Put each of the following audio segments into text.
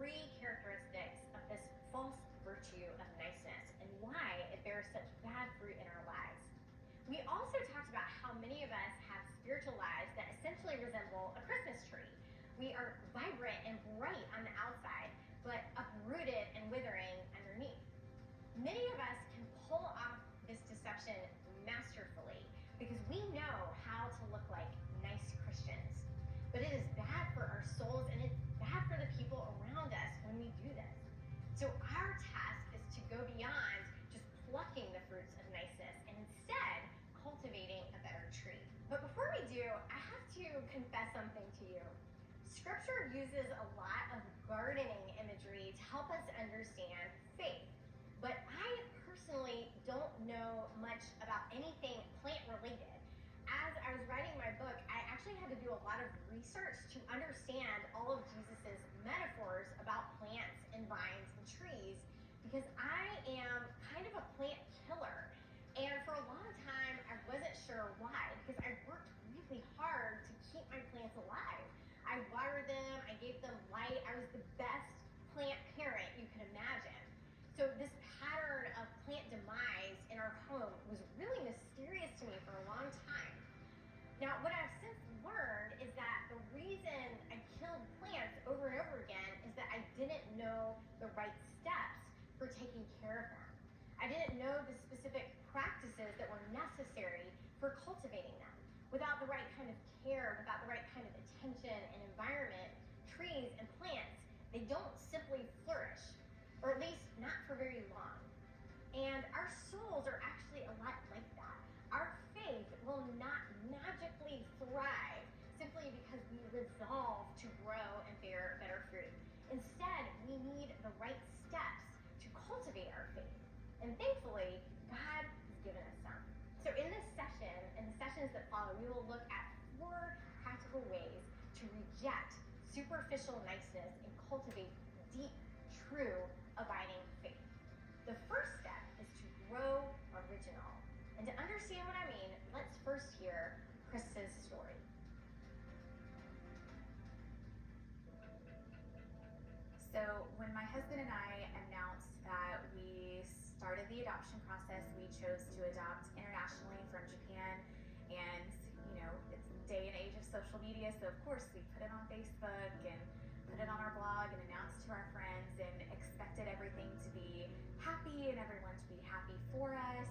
3 characteristics of this false virtue of niceness and why it bears such bad fruit in our lives. We also talked about how many of us have spiritual lives that essentially resemble a Christmas tree. We are vibrant and bright on the outside, but uprooted and withering underneath. Many of us can pull off this deception masterfully because we know how to look like nice Christians. But it is bad for our souls and it's bad for the people around us when we do this. So our task is to go beyond just plucking the fruits of niceness and instead cultivating a better tree. But before we do, I have to confess something to you. Scripture uses a lot of gardening imagery to help us understand faith. But I personally don't know much about anything plant related. As I was writing my book, I actually had to do a lot of research to understand all of Jesus's metaphors about plants and vines and trees, because I am kind of a plant killer. And for a long time, I wasn't sure why, because I worked really hard to keep my plants alive. I watered them, I gave them light, I was the best plant parent you could imagine. So this pattern of plant demise in our home was really mysterious to me for a long time. Now, what I've since learned is that the reason I killed plants over and over again is that I didn't know the right steps for taking care of them. I didn't know the specific practices that were necessary for cultivating them. Without the right kind of care, without the right kind of attention and environment, trees and plants, they don't simply flourish, or at least not for very long. And our souls are actually a lot like that. Our faith will not magically thrive simply because we resolve to grow and bear better fruit. Instead, we need the right steps to cultivate our faith. And thankfully, God has given us some. So in this session, and the sessions that follow, we will look at 4 practical ways to reject superficial niceness and cultivate deep, true, abiding faith. The first step is to grow original. And to understand what I mean, let's first hear Chris's story. So when my husband and I announced that we started the adoption process, we chose to adopt internationally from Japan. And, it's the day and age of social media, so of course we put it on Facebook and put it on our blog and announced to our friends and expected everything to be happy and everyone to be happy for us.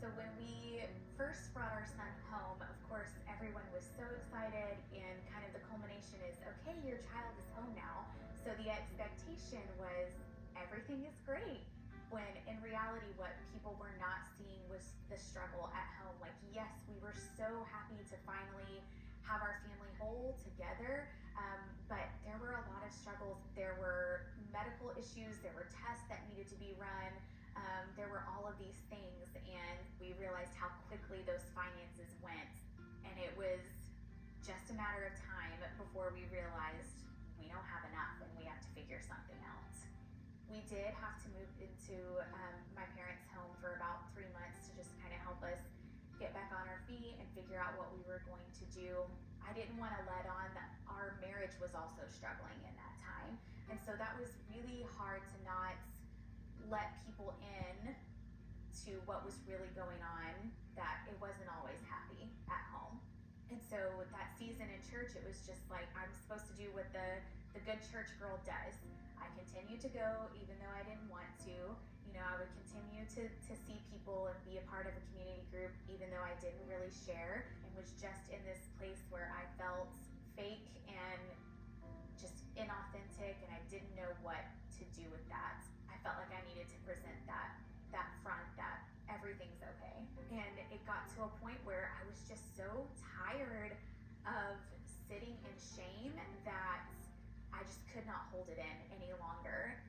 So when we first brought our son home, of course, everyone was so excited, and kind of the culmination is, okay, your child is home now. So the expectation was everything is great, when in reality, what people were not seeing was the struggle at home. Like, yes, we were so happy to finally have our family whole together, but there were a lot of struggles. There were medical issues, there were tests that needed to be run, there were all of these things, and we realized how quickly those finances went, and it was just a matter of time before we realized we don't have enough and we have to figure something out. We did have to move into my parents' home for about 3 months to just kind of help us get back on our feet and figure out what we were going to do. I didn't want to let on that our marriage was also struggling in that time. And so that was really hard to not let people in to what was really going on, that it wasn't always happy at home. And so that season in church, it was just like, I'm supposed to do what the good church girl does. I continued to go even though I didn't want to. I would continue to see people and be a part of a community group even though I didn't really share, and was just in this place where I felt fake and just inauthentic, and I didn't know what to do with that. I felt like I needed to present that front that everything's okay. And it got to a point where I was just so tired of sitting in shame that I just could not hold it in any longer.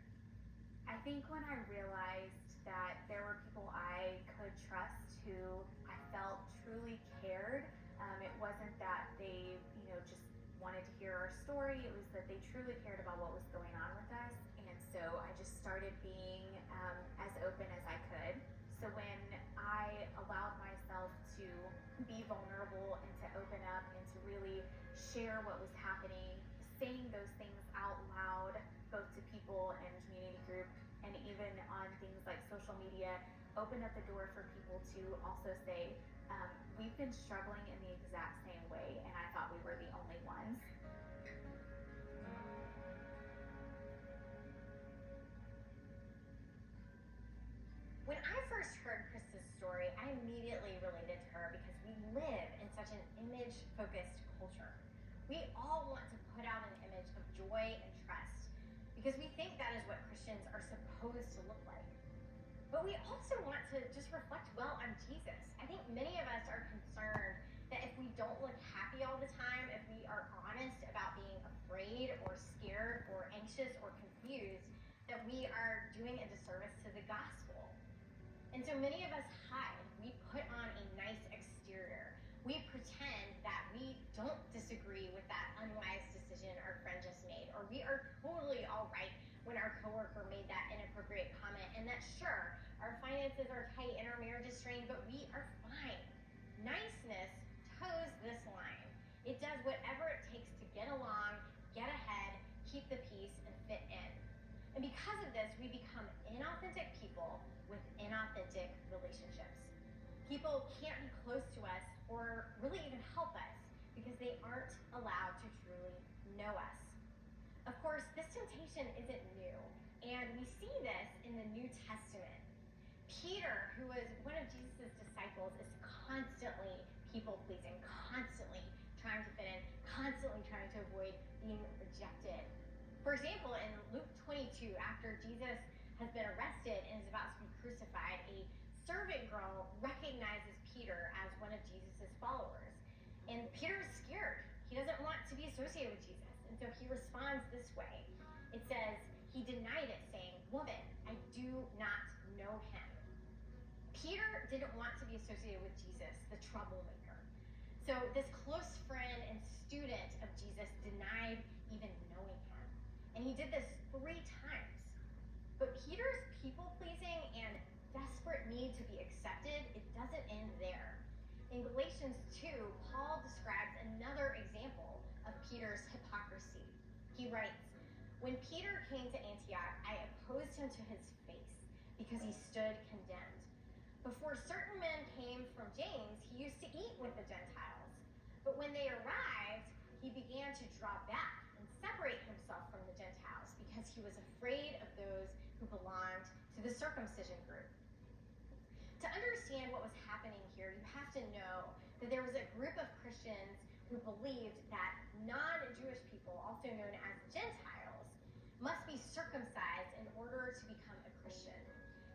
I think when I realized that there were people I could trust who I felt truly cared, it wasn't that they, just wanted to hear our story. It was that they truly cared about what was going on with us. And so I just started being as open as I could. So when I allowed myself to be vulnerable and to open up and to really share what was happening, saying those things out loud, both to people social media opened up the door for people to also say, we've been struggling in the exact same way, and I thought we were the only ones. When I first heard Krista's story, I immediately related to her because we live in such an image-focused culture. We all want to put out an image of joy and trust because we think that is what Christians are supposed to look like. But we also want to just reflect well on Jesus. I think many of us are concerned that if we don't look happy all the time, if we are honest about being afraid or scared or anxious or confused, that we are doing a disservice to the gospel. And so many of us hide. We put on a nice exterior. We pretend that we don't disagree with that unwise decision our friend just made, or we are totally all right when our coworker made that inappropriate comment, and that sure, our finances are tight and our marriage is strained, but we are fine. Niceness toes this line. It does whatever it takes to get along, get ahead, keep the peace, and fit in. And because of this, we become inauthentic people with inauthentic relationships. People can't be close to us or really even help us because they aren't allowed to truly know us. Of course, this temptation isn't new, and we see this in the New Testament. Peter, who was one of Jesus' disciples, is constantly people-pleasing, constantly trying to fit in, constantly trying to avoid being rejected. For example, in Luke 22, after Jesus has been arrested and is about to be crucified, a servant girl recognizes Peter as one of Jesus' followers. And Peter is scared. He doesn't want to be associated with Jesus. And so he responds this way. It says, he denied it, saying, "Woman, I do not know him." Peter didn't want to be associated with Jesus, the troublemaker. So this close friend and student of Jesus denied even knowing him. And he did this 3 times. But Peter's people-pleasing and desperate need to be accepted, it doesn't end there. In Galatians 2, Paul describes another example of Peter's hypocrisy. He writes, "When Peter came to Antioch, I opposed him to his face because he stood condemned. Before certain men came from James, he used to eat with the Gentiles. But when they arrived, he began to draw back and separate himself from the Gentiles because he was afraid of those who belonged to the circumcision group." To understand what was happening here, you have to know that there was a group of Christians who believed that non-Jewish people, also known as Gentiles, must be circumcised in order to become a Christian.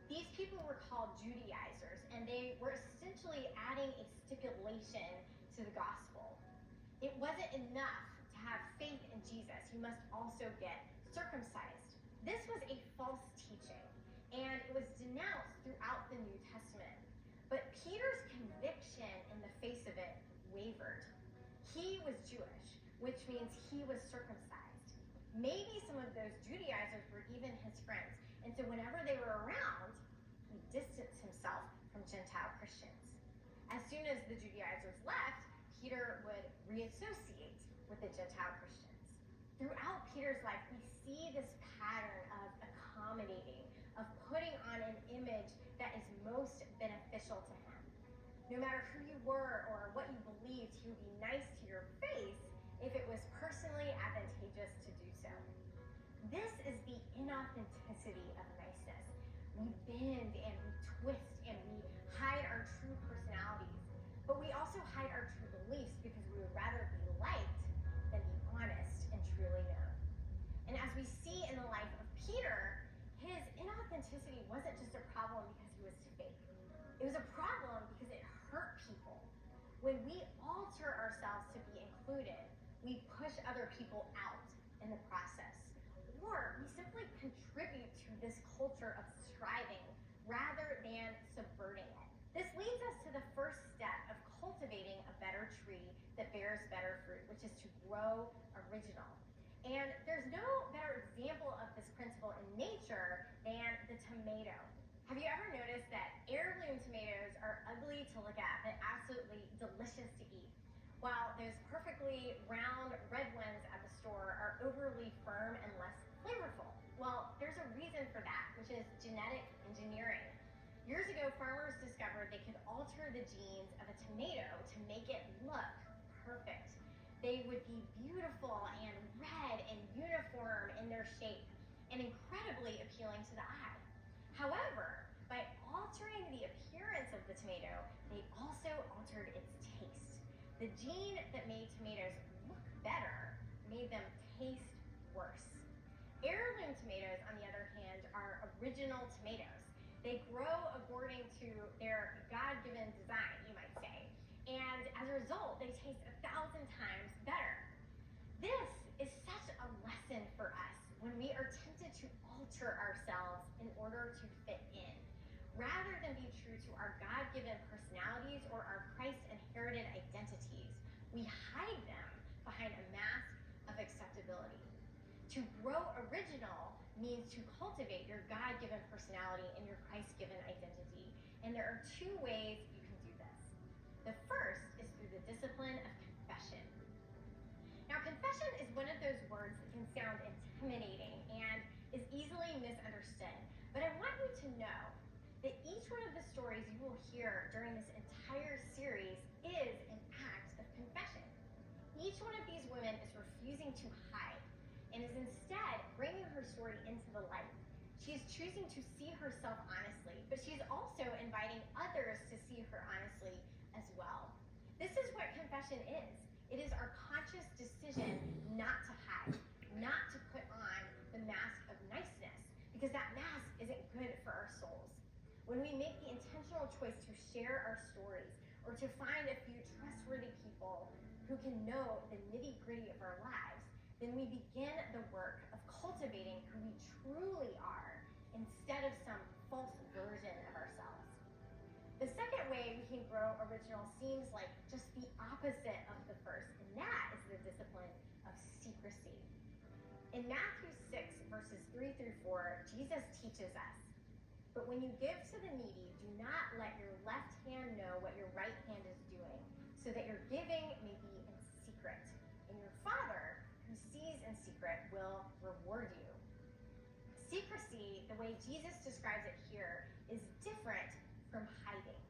These people were called Judaizers, and they were essentially adding a stipulation to the gospel. It wasn't enough to have faith in Jesus. You must also get circumcised. This was a false teaching, and it was denounced throughout the New Testament. But Peter's conviction in the face of it wavered. He was Jewish, which means he was circumcised. Maybe some of those Judaizers were even his friends, and so whenever they were around, he distanced himself from Gentile Christians. As soon as the Judaizers left, Peter would reassociate with the Gentile Christians. Throughout Peter's life, we see this pattern of accommodating, of putting on an image that is most beneficial to him. No matter who you were or what you believed, he would be nice to your face if it was personally advantageous to do so. This is the inauthenticity of niceness. We bend and we twist and we hide our true personalities, but we also hide our true beliefs because we would rather be liked than be honest and truly known. And as we see in the life of Peter, his inauthenticity wasn't just a problem because he was fake. It was a problem because it hurt people. When we alter ourselves to be included, we push other people out in the process. Or we simply contribute to this culture of striving rather than subverting it. This leads us to the first step of cultivating a better tree that bears better fruit, which is to grow original. And there's no better example of this principle in nature than the tomato. Have you ever noticed that heirloom tomatoes are ugly to look at, but absolutely delicious to eat? While those perfectly round red ones at the store are overly firm and less flavorful. Well, there's a reason for that, which is genetic engineering. Years ago, farmers discovered they could alter the genes of a tomato to make it look perfect. They would be beautiful and red and uniform in their shape and incredibly appealing to the eye. However, by altering the appearance of the tomato, they also altered its taste. The gene that made tomatoes look better made them taste worse. Heirloom tomatoes, on the other hand, are original tomatoes. They grow according to their God-given design, you might say, and as a result, they taste 1,000 times better. This is such a lesson for us when we are tempted to alter ourselves in order to fit in. Rather than be true to our God-given personalities or our Christ-inherited identities, we hide them behind a mask of acceptability. To grow original means to cultivate your God-given personality and your Christ-given identity. And there are two ways you can do this. The first is through the discipline of confession. Now, confession is one of those words that can sound intimidating and is easily misunderstood. But I want you to know that each one of the stories you will hear during this entire series is an act of confession. Each one of these women is refusing to hide and is instead bringing her story into the light. She is choosing to see herself honestly, but she's also inviting others to see her honestly as well. This is what confession is. It is our conscious decision not to hide, not to put on the mask of niceness, because that mask isn't good for our souls. When we make the intentional choice to share our stories or to find a few trustworthy people who can know the nitty-gritty of our lives, then we begin the work of cultivating who we truly are instead of some false version of ourselves. The second way we can grow original seems like just the opposite of the first, and that is the discipline of secrecy. In Matthew 6, verses 3 through 4, Jesus teaches us, "But when you give to the needy, do not let your left hand know what your right hand is doing, so that your giving may be in secret. And your Father, who sees in secret, will reward you." Secrecy, the way Jesus describes it here, is different from hiding.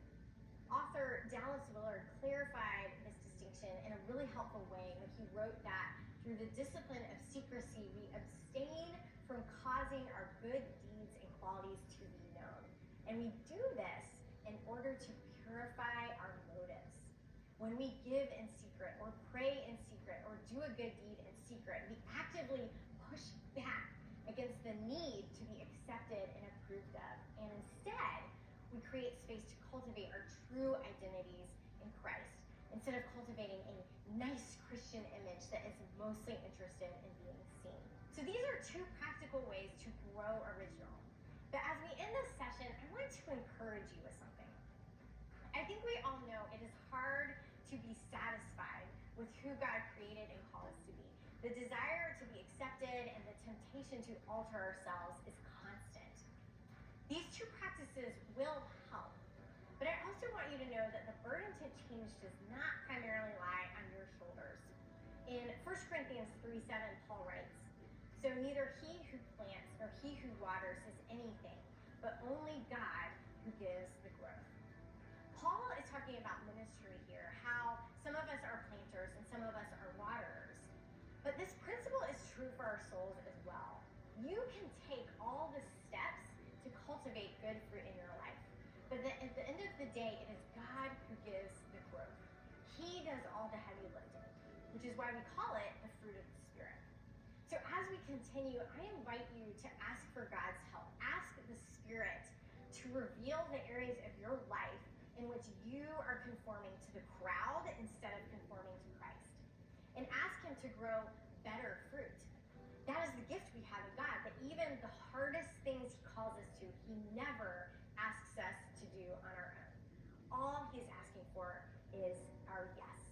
Author Dallas Willard clarified this distinction in a really helpful way when he wrote that through the discipline of secrecy, we abstain from causing our good deeds and qualities to be known. And we do this in order to purify our motives. When we give in secret or pray in secret or do a good deed in secret, we actively push back against the need to be accepted and approved of. And instead, we create space to cultivate our true identities in Christ, instead of cultivating a nice Christian image that is mostly interested in being seen. So these are two practical ways to grow original. But as we end this session, I want to encourage you with something. I think we all know it is hard to be satisfied with who God created and called us to be. The desire to be accepted and the temptation to alter ourselves is constant. These two practices will help, but I also want you to know that the burden to change does not primarily lie on your shoulders. In 1 Corinthians 3:7, Paul writes, "So neither he who plants nor he who waters is anything, but only God who gives the growth." Paul is talking about ministry here, how some of us are planters and some of us are waterers. But this principle is true for our souls as well. You can take all the steps to cultivate good fruit in your life. But at the end of the day, it is God who gives the growth. He does all the heavy lifting, which is why we call it the fruit of the Spirit. So as we continue, I invite you to ask for God's help. Ask the Spirit to reveal the areas of your life in which you are conforming to the crowd instead of conforming to Christ. And ask Him to grow better fruit. That is the gift we have of God, that even the hardest things He calls us to, He never asks us to do on our own. All He's asking for is our yes.